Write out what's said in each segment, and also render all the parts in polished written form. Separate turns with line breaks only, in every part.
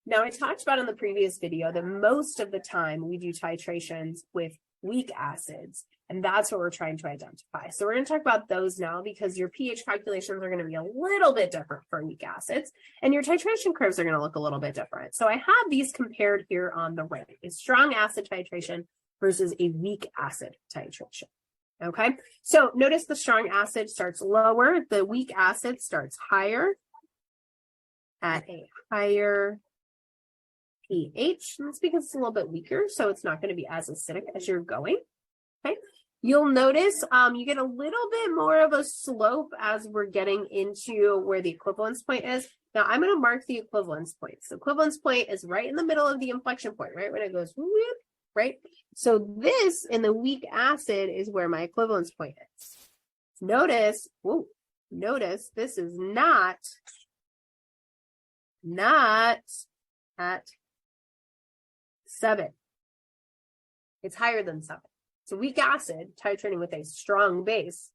Now, I talked about in the previous video that most of the time we do titrations with weak acids, and that's what we're trying to identify. So we're going to talk about those now because your pH calculations are going to be a little bit different for weak acids, and your titration curves are going to look a little bit different. So I have these compared here on the right, a strong acid titration versus a weak acid titration. Okay, so notice the strong acid starts lower, the weak acid starts higher at a higher pH. That's because it's a little bit weaker, so it's not going to be as acidic as you're going. Okay, you'll notice you get a little bit more of a slope as we're getting into where the equivalence point is. Now I'm going to mark the equivalence point. So equivalence point is right in the middle of the inflection point, right when it goes whoop, right? So this in the weak acid is where my equivalence point is. Notice, whoa, notice this is not at 7. It's higher than 7. So weak acid titrating with a strong base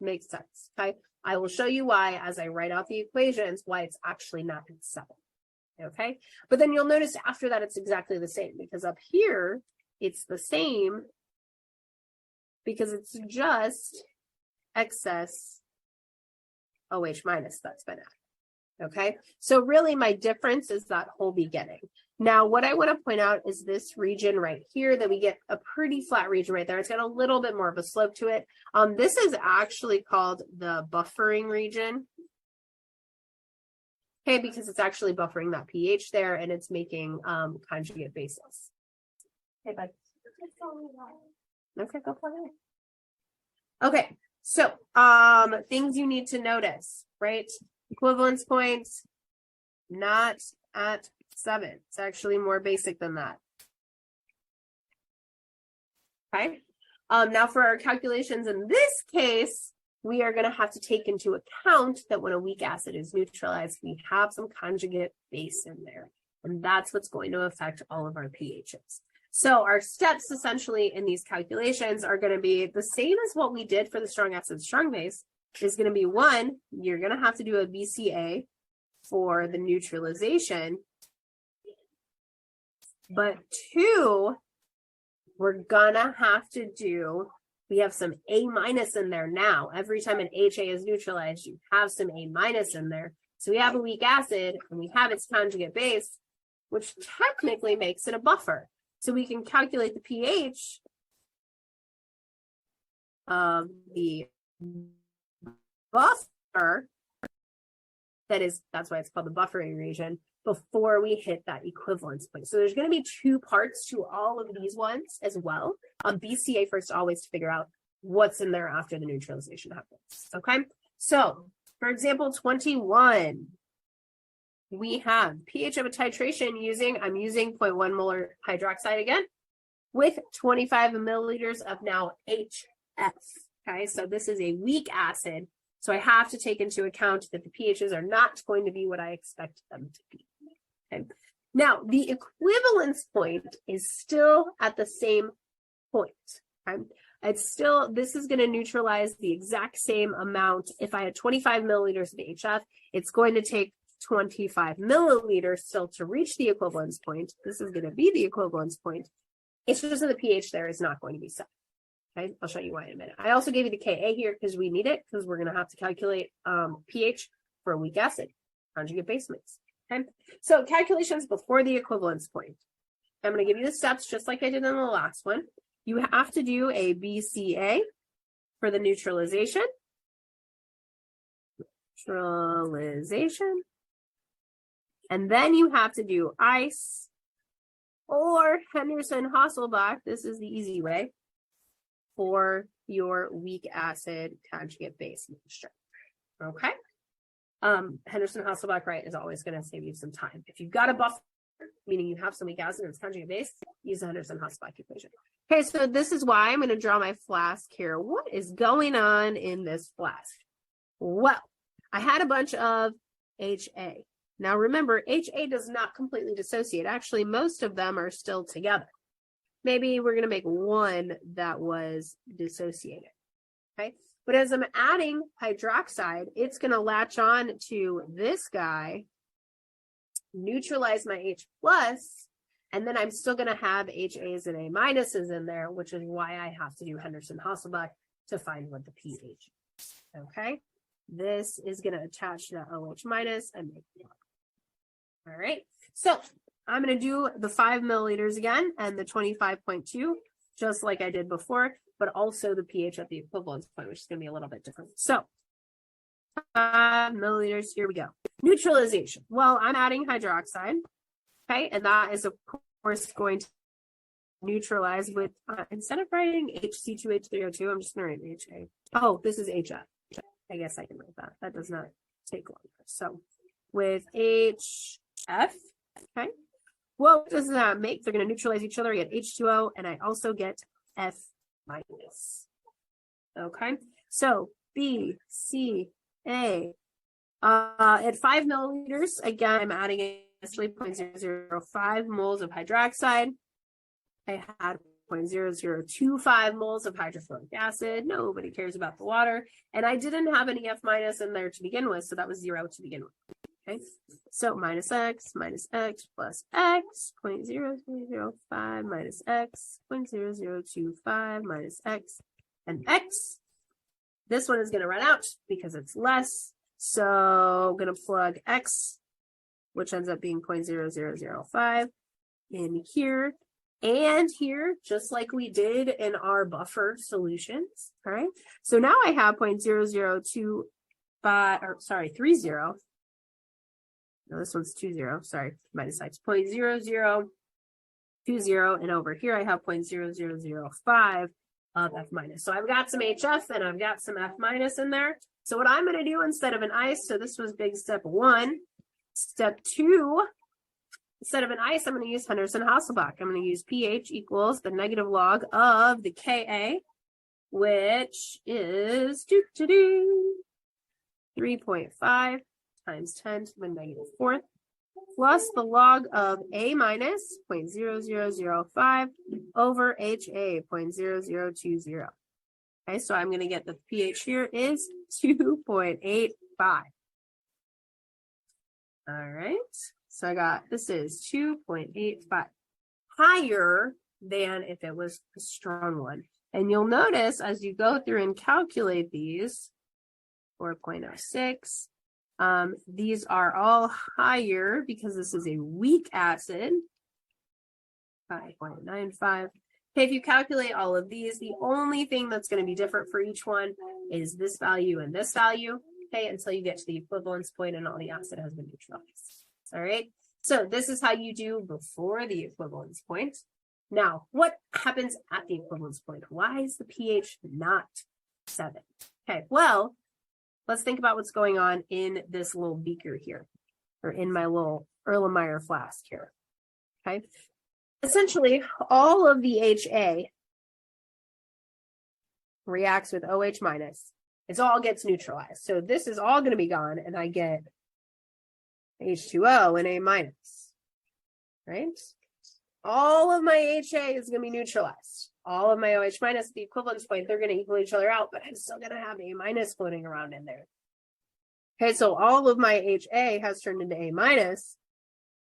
makes sense. Okay, I will show you why as I write out the equations why it's actually not at 7. Okay, but then you'll notice after that it's exactly the same because up here it's the same because it's just excess OH minus that's been added. Okay, so really my difference is that whole beginning. Now, what I want to point out is this region right here that we get a pretty flat region right there. It's got a little bit more of a slope to it. This is actually called the buffering region. Okay, because it's actually buffering that pH there and it's making conjugate bases. Okay, bud. Okay, go for it. Okay, so things you need to notice, right? Equivalence points, not at 7. It's actually more basic than that. Okay. Now for our calculations in this case, we are going to have to take into account that when a weak acid is neutralized, we have some conjugate base in there. And that's what's going to affect all of our pHs. So our steps essentially in these calculations are going to be the same as what we did for the strong acid, strong base. Is going to be 1, you're going to have to do a BCA for the neutralization. But 2, we're going to have to do, we have some A minus in there now. Every time an HA is neutralized, you have some A minus in there. So we have a weak acid and we have its conjugate base, which technically makes it a buffer. So we can calculate the pH of the buffer, that's why it's called the buffering region, before we hit that equivalence point. So there's going to be 2 parts to all of these ones as well. BCA first always to figure out what's in there after the neutralization happens. Okay, so for example 21, we have pH of a titration using, I'm using 0.1 molar hydroxide again with 25 milliliters of now HF. Okay, so this is a weak acid. So I have to take into account that the pHs are not going to be what I expect them to be. Okay. Now, the equivalence point is still at the same point. Okay. It's still, this is going to neutralize the exact same amount. If I had 25 milliliters of HF, it's going to take 25 milliliters still to reach the equivalence point. This is going to be the equivalence point. It's just that the pH there is not going to be set. Okay, I'll show you why in a minute. I also gave you the Ka here because we need it because we're going to have to calculate pH for a weak acid, conjugate base mix. Okay, so calculations before the equivalence point. I'm going to give you the steps just like I did in the last one. You have to do a BCA for the neutralization. And then you have to do ice or Henderson-Hasselbalch. This is the easy way for your weak acid conjugate base mixture. Okay. Henderson-Hasselbalch, right, is always going to save you some time. If you've got a buffer, meaning you have some weak acid and it's conjugate base, use the Henderson-Hasselbalch equation. Okay, so this is why I'm going to draw my flask here. What is going on in this flask? Well, I had a bunch of HA. Now remember, HA does not completely dissociate. Actually, most of them are still together. Maybe we're going to make one that was dissociated. Okay, but as I'm adding hydroxide, it's going to latch on to this guy neutralize my H plus, and then I'm still going to have HAs and A minuses in there, which is why I have to do Henderson-Hasselbalch to find what the pH is. Okay, this is going to attach to that OH minus and make it up. All right, so I'm going to do the 5 milliliters again and the 25.2, just like I did before, but also the pH at the equivalence point, which is going to be a little bit different. So 5 milliliters, here we go. Neutralization. Well, I'm adding hydroxide, okay, and that is, of course, going to neutralize with, instead of writing HC2H3O2, I'm just going to write HA. Oh, this is HF. I guess I can write that. That does not take long. So with HF, okay, what does that make? They're going to neutralize each other. I get H2O, and I also get F minus. Okay, so B, C, A. At 5 milliliters, again, I'm adding a 0.005 moles of hydroxide. I had 0.0025 moles of hydrofluoric acid. Nobody cares about the water. And I didn't have any F minus in there to begin with, so that was 0 to begin with. Okay, so minus X plus X, 0.0005 minus X, 0.0025 minus X, and X. This one is going to run out because it's less. So I'm going to plug X, which ends up being 0.0005 in here and here, just like we did in our buffer solutions. All right. So now I have 0.0025, or sorry, 30. No, this one's 20. Sorry, minus X, 0.0020. And over here I have 0.0005 of F minus. So I've got some HF and I've got some F minus in there. So what I'm going to do instead of an ice, so this was big step 1. Step 2, instead of an ice, I'm going to use Henderson-Hasselbalch. I'm going to use pH equals the negative log of the Ka, which is 3.5 times 10 to the negative 4th, plus the log of A minus 0.0005 over HA 0.0020. Okay, so I'm going to get the pH here is 2.85. All right, so I got, this is 2.85, higher than if it was a strong one. And you'll notice as you go through and calculate these, 4.06, these are all higher because this is a weak acid, 5.95. Okay, if you calculate all of these, the only thing that's going to be different for each one is this value and this value, okay, until you get to the equivalence point and all the acid has been neutralized. All right, so this is how you do before the equivalence point. Now, what happens at the equivalence point? Why is the pH not 7? Okay, well, let's think about what's going on in this little beaker here, or in my little Erlenmeyer flask here, okay? Essentially, all of the HA reacts with OH minus. It all gets neutralized. So this is all going to be gone, and I get H2O and A minus, right? All of my HA is going to be neutralized. All of my OH minus, the equivalence point, they're going to equal each other out, but I'm still going to have A minus floating around in there. Okay, so all of my HA has turned into A minus.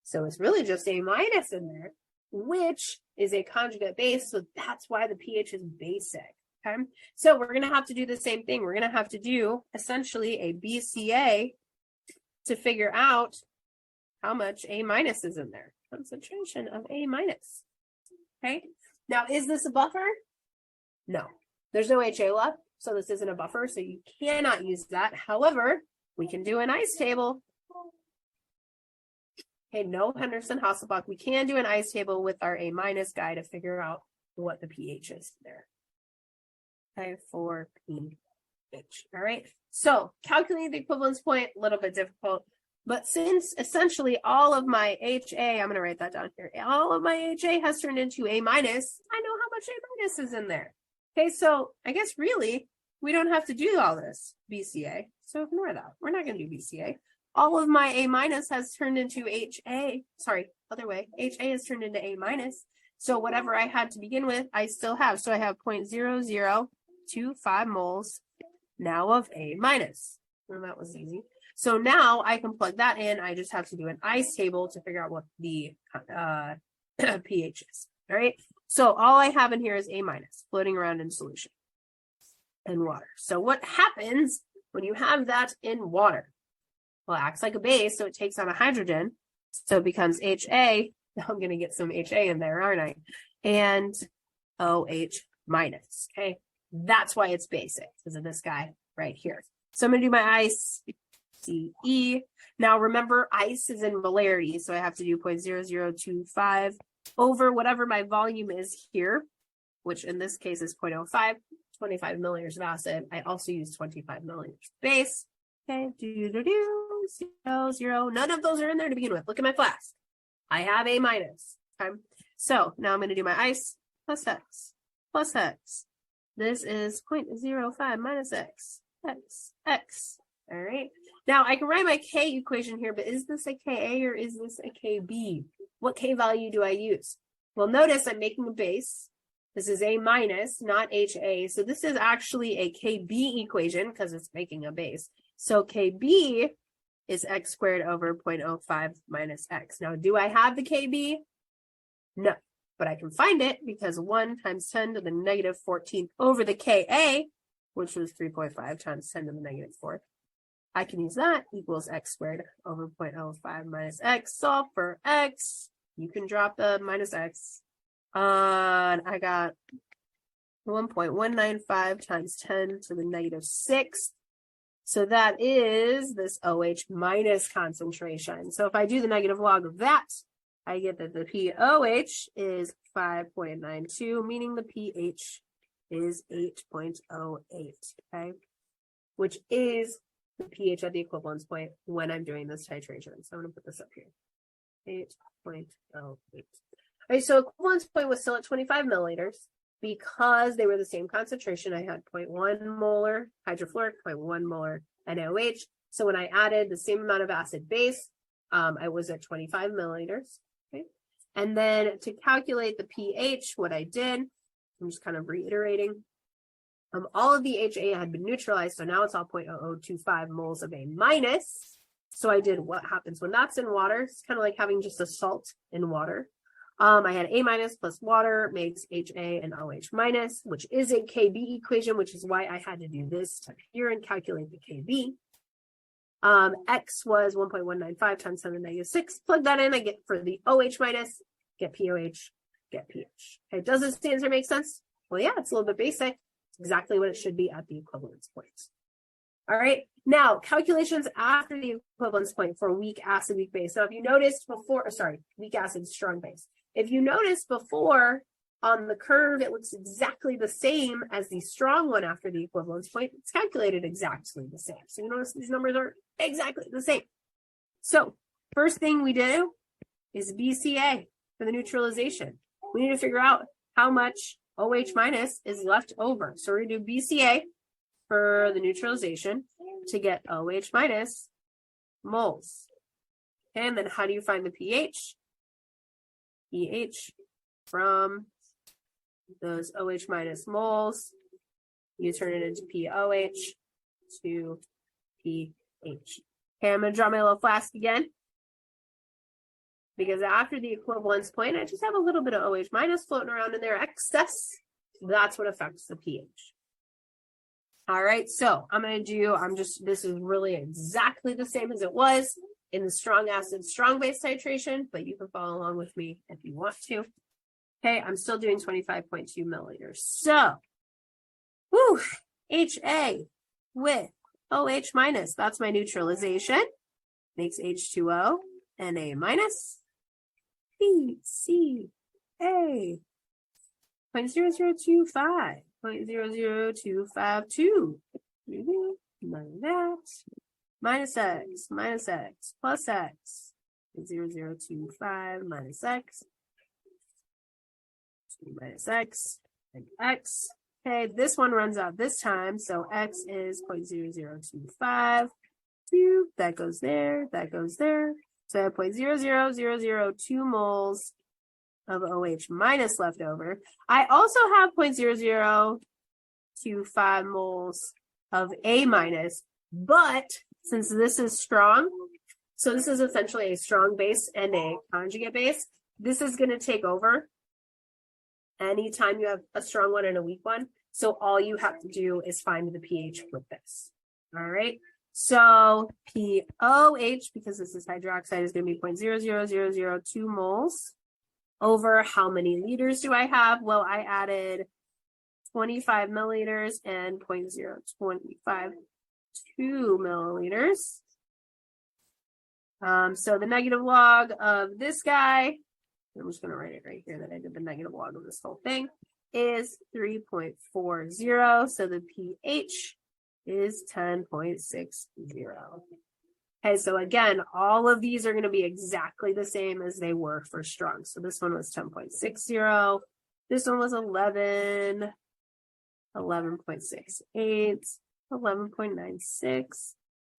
So it's really just A minus in there, which is a conjugate base. So that's why the pH is basic. Okay, so we're going to have to do the same thing. We're going to have to do essentially a BCA to figure out how much A minus is in there. Concentration of A minus. Okay, now is this a buffer? No, there's no HA left, so this isn't a buffer, so you cannot use that. However, we can do an ice table. Okay, no Henderson-Hasselbalch. We can do an ice table with our A minus guy to figure out what the pH is there. Okay, for pH. All right, so calculating the equivalence point, a little bit difficult. But since essentially all of my HA, I'm going to write that down here, all of my HA has turned into A minus, I know how much A minus is in there. Okay, so I guess really we don't have to do all this BCA. So ignore that. We're not going to do BCA. All of my A minus has turned into HA. Sorry, other way. HA has turned into A minus. So whatever I had to begin with, I still have. So I have 0.0025 moles now of A minus. Well, that was easy. So now I can plug that in. I just have to do an ice table to figure out what the pH is. All right. So all I have in here is A- floating around in solution in water. So what happens when you have that in water? Well, it acts like a base, so it takes on a hydrogen. So it becomes HA. Now I'm going to get some HA in there, aren't I? And OH-. Okay. That's why it's basic, because of this guy right here. So I'm going to do my ice, CE. Now remember, ice is in molarity, so I have to do 0.0025 over whatever my volume is here, which in this case is 0.05, 25 milliliters of acid. I also use 25 milliliters of base. Okay, 0, 0. None of those are in there to begin with. Look at my flask. I have A-. Okay, so now I'm going to do my ice plus X plus X. This is 0.05 minus X, X. All right. Now I can write my K equation here, but is this a Ka or is this a Kb? What K value do I use? Well, notice I'm making a base. This is A-, not HA. So this is actually a Kb equation because it's making a base. So Kb is X squared over 0.05 minus X. Now, do I have the Kb? No, but I can find it because 1 times 10 to the negative 14th over the Ka, which was 3.5 times 10 to the negative 4th. I can use that equals X squared over 0.05 minus X. Solve for X. You can drop the minus X. I got 1.195 times 10 to the negative 6. So that is this OH minus concentration. So if I do the negative log of that, I get that the POH is 5.92, meaning the pH is 8.08, okay? Which is the pH at the equivalence point when I'm doing this titration. So I'm going to put this up here, 8.08. All right, so equivalence point was still at 25 milliliters. Because they were the same concentration, I had 0.1 molar hydrofluoric, 0.1 molar NaOH. So when I added the same amount of acid base, I was at 25 milliliters. Okay. And then to calculate the pH, what I did, I'm just kind of reiterating, all of the HA had been neutralized, so now it's all 0.0025 moles of A-. So I did what happens when that's in water. It's kind of like having just a salt in water. I had A- plus water makes HA and OH-, which is a Kb equation, which is why I had to do this step here and calculate the Kb. X was 1.195 times 10 to the negative 6. Plug that in, I get for the OH-, get POH, get pH. Okay, does this answer make sense? Well, yeah, it's a little bit basic. It's exactly what it should be at the equivalence point. All right, now calculations after the equivalence point for weak acid, weak base. Now, if you noticed before, weak acid, strong base. If you notice before on the curve, it looks exactly the same as the strong one after the equivalence point. It's calculated exactly the same. So you notice these numbers are exactly the same. So first thing we do is BCA for the neutralization. We need to figure out how much OH- is left over. So we're going to do BCA for the neutralization to get OH- moles. Okay, and then how do you find the pH? pH from those OH- moles, you turn it into POH to pH. Okay, I'm going to draw my little flask again. Because after the equivalence point, I just have a little bit of OH- floating around in there, excess. That's what affects the pH. All right, so I'm going to do, this is really exactly the same as it was in the strong acid, strong base titration, but you can follow along with me if you want to. Okay, I'm still doing 25.2 milliliters. So, HA with OH-, that's my neutralization, makes H2O, Na-, BCA, 0.0025, 0.00252, that. Minus X, plus X, 0.0025 minus X, minus X, and X. Okay, this one runs out this time, so X is 0.0025. That goes there, that goes there. So I have 0.00002 moles of OH- left over. I also have 0.0025 moles of A-, but since this is strong, so this is essentially a strong base and a conjugate base, this is going to take over anytime you have a strong one and a weak one. So all you have to do is find the pH with this. All right. So POH, because this is hydroxide, is going to be 0.00002 moles over how many liters do I have? Well, I added 25 milliliters and 0.0252 milliliters. So the negative log of this guy, I'm just going to write it right here that I did the negative log of this whole thing, is 3.40. So the pH is 10.60. Okay, so again, all of these are going to be exactly the same as they were for strong. So this one was 10.60. This one was 11, 11.68, 11.96,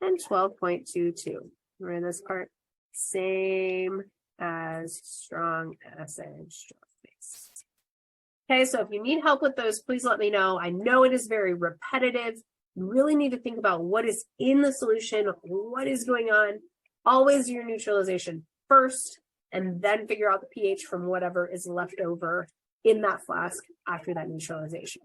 and 12.22. Remember this part? Same as strong acid, strong base. Okay, so if you need help with those, please let me know. I know it is very repetitive. You really need to think about what is in the solution, what is going on. Always do your neutralization first, and then figure out the pH from whatever is left over in that flask after that neutralization.